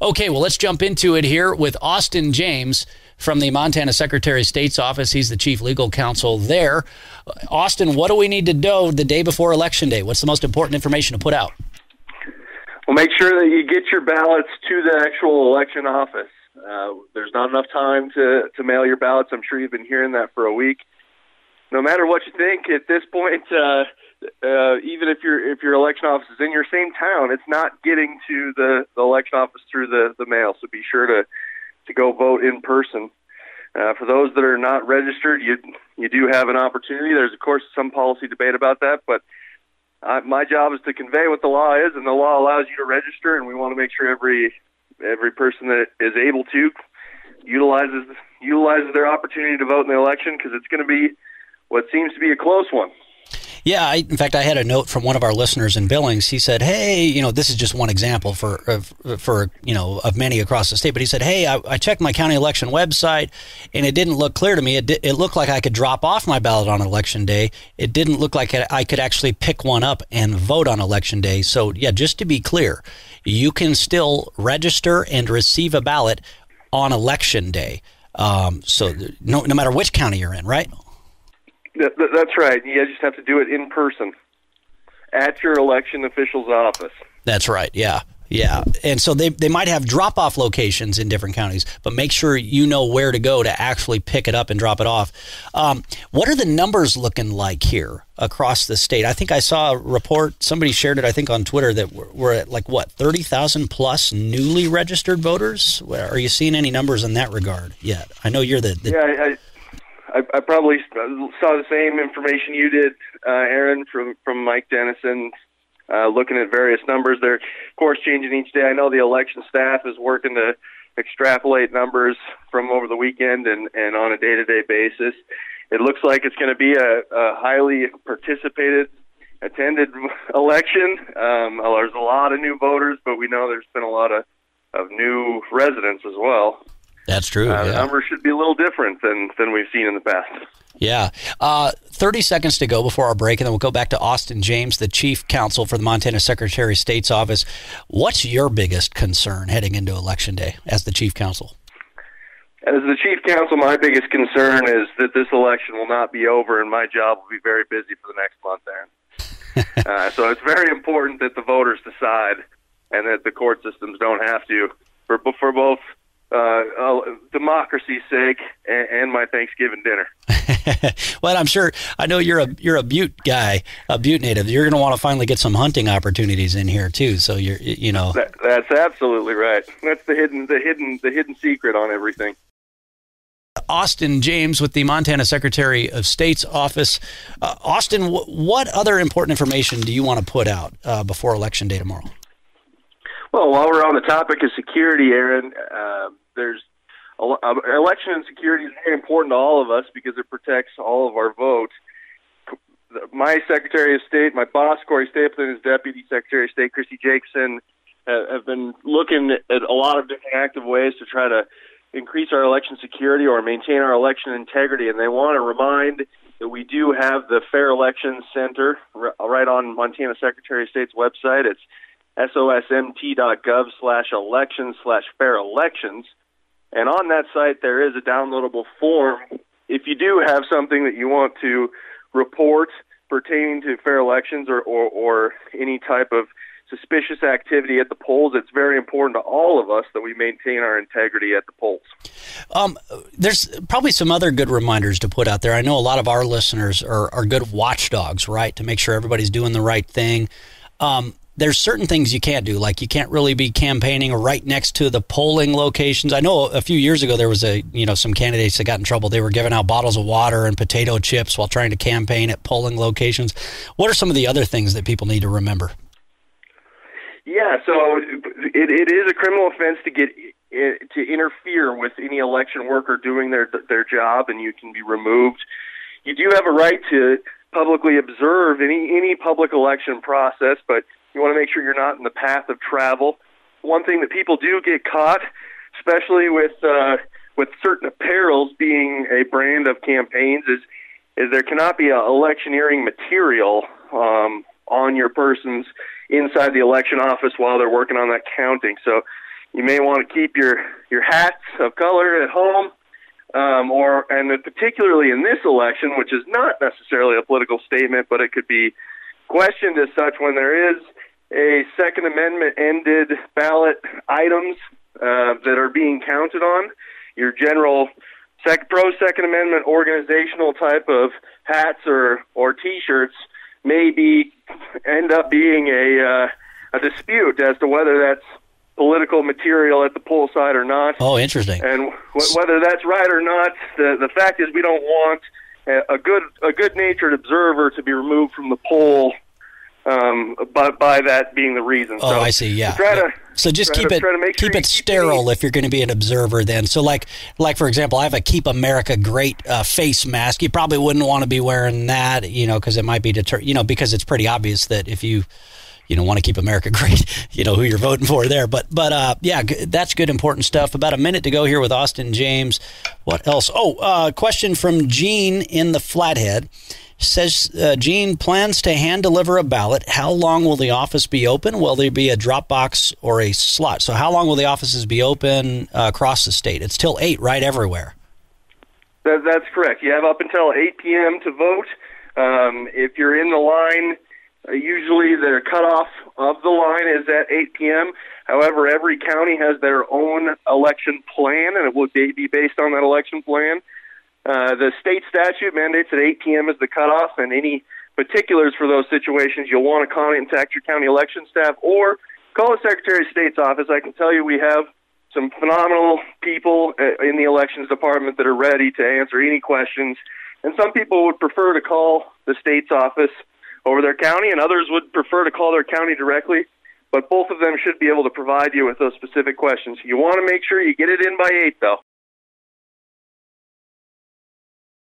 Okay, well, let's jump into it here with Austin James from the Montana Secretary of State's office. He's the chief legal counsel there. Austin, what do we need to know the day before Election Day? What's the most important information to put out? Well, make sure that you get your ballots to the actual election office. There's not enough time to mail your ballots. I'm sure you've been hearing that for a week. No matter what you think, at this point, even if your election office is in your same town, it's not getting to the election office through the mail. So be sure to go vote in person. For those that are not registered, you do have an opportunity. There's, of course, some policy debate about that, but my job is to convey what the law is, and the law allows you to register, and we want to make sure every person that is able to utilizes their opportunity to vote in the election, because it's going to be what seems to be a close one. Yeah, in fact, I had a note from one of our listeners in Billings. He said, hey, this is just one example for of many across the state. But he said, hey, I checked my county election website, and it didn't look clear to me. It looked like I could drop off my ballot on Election Day. It didn't look like I could actually pick one up and vote on Election Day. So, yeah, just to be clear, you can still register and receive a ballot on Election Day. So no matter which county you're in, right? That's right. You just have to do it in person at your election official's office. That's right, yeah. And so they might have drop-off locations in different counties, but make sure you know where to go to actually pick it up and drop it off. What are the numbers looking like here across the state? I think I saw a report, somebody shared it, I think, on Twitter, that we're at 30,000 plus newly registered voters? Are you seeing any numbers in that regard yet? I know you're the Yeah, I probably saw the same information you did, Aaron, from Mike Dennison, looking at various numbers. They're, of course, changing each day. I know the election staff is working to extrapolate numbers from over the weekend and on a day-to-day basis. It looks like it's going to be a highly attended election. There's a lot of new voters, but we know there's been a lot of new residents as well. That's true. The numbers should be a little different than we've seen in the past. Yeah. 30 seconds to go before our break, and then we'll go back to Austin James, the chief counsel for the Montana Secretary of State's office. What's your biggest concern heading into Election Day as the chief counsel? As the chief counsel, my biggest concern is that this election will not be over, and my job will be very busy for the next month, Aaron. So it's very important that the voters decide and that the court systems don't have to, for both democracy's sake and my Thanksgiving dinner. Well, I know you're a Butte guy, a Butte native. You're going to want to finally get some hunting opportunities in here too. So that's absolutely right. That's the hidden secret on everything. Austin James with the Montana Secretary of State's office. Austin, what other important information do you want to put out before Election Day tomorrow? Well, while we're on the topic of security, Aaron, there's election and security is very important to all of us because it protects all of our votes. My Secretary of State, my boss, Corey Stapleton, his Deputy Secretary of State, Christy Jakeson, have been looking at a lot of different active ways to try to increase our election security or maintain our election integrity, and they want to remind that we do have the Fair Elections Center right on Montana Secretary of State's website. It's sosmt.gov/elections/fair elections. And on that site, there is a downloadable form. If you do have something that you want to report pertaining to fair elections or any type of suspicious activity at the polls, it's very important to all of us that we maintain our integrity at the polls. There's probably some other good reminders to put out there. I know a lot of our listeners are good watchdogs, right, to make sure everybody's doing the right thing. There's certain things you can't do, like you can't really be campaigning right next to the polling locations. I know a few years ago there was some candidates that got in trouble. They were giving out bottles of water and potato chips while trying to campaign at polling locations. What are some of the other things that people need to remember? Yeah, so it is a criminal offense to interfere with any election worker doing their job, and you can be removed. You do have a right to publicly observe any public election process, but you want to make sure you're not in the path of travel. One thing that people do get caught, especially with certain apparels being a brand of campaigns, is there cannot be electioneering material on your persons inside the election office while they're working on that counting. So You may want to keep your hats of color at home, and particularly in this election, which is not necessarily a political statement, but it could be questioned as such when there is a Second Amendment-ended ballot items that are being counted on. Your general pro-Second Amendment organizational type of hats or T-shirts may end up being a dispute as to whether that's political material at the poll site or not. Oh, interesting. And whether that's right or not, the fact is we don't want a good-natured observer to be removed from the poll by that being the reason. Oh, so I see. Yeah. So just keep it sterile if you're going to be an observer. Then, so like for example, I have a Keep America Great face mask. You probably wouldn't want to be wearing that, because it might be because it's pretty obvious that if you want to keep America great, who you're voting for there. But yeah, that's good, important stuff. About a minute to go here with Austin James. What else? Oh, question from Gene in the Flathead. Says Gene plans to hand deliver a ballot. How long will the office be open? Will there be a drop box or a slot? So how long will the offices be open across the state? It's till 8, right, everywhere? That's correct. You have up until 8 p.m. to vote. If you're in the line, usually the cutoff of the line is at 8 p.m. However, every county has their own election plan, and it will be based on that election plan. The state statute mandates that 8 p.m. is the cutoff, and any particulars for those situations, you'll want to contact your county election staff or call the Secretary of State's office. I can tell you we have some phenomenal people in the elections department that are ready to answer any questions, and some people would prefer to call the state's office over their county, and others would prefer to call their county directly, but both of them should be able to provide you with those specific questions. You want to make sure you get it in by 8, though.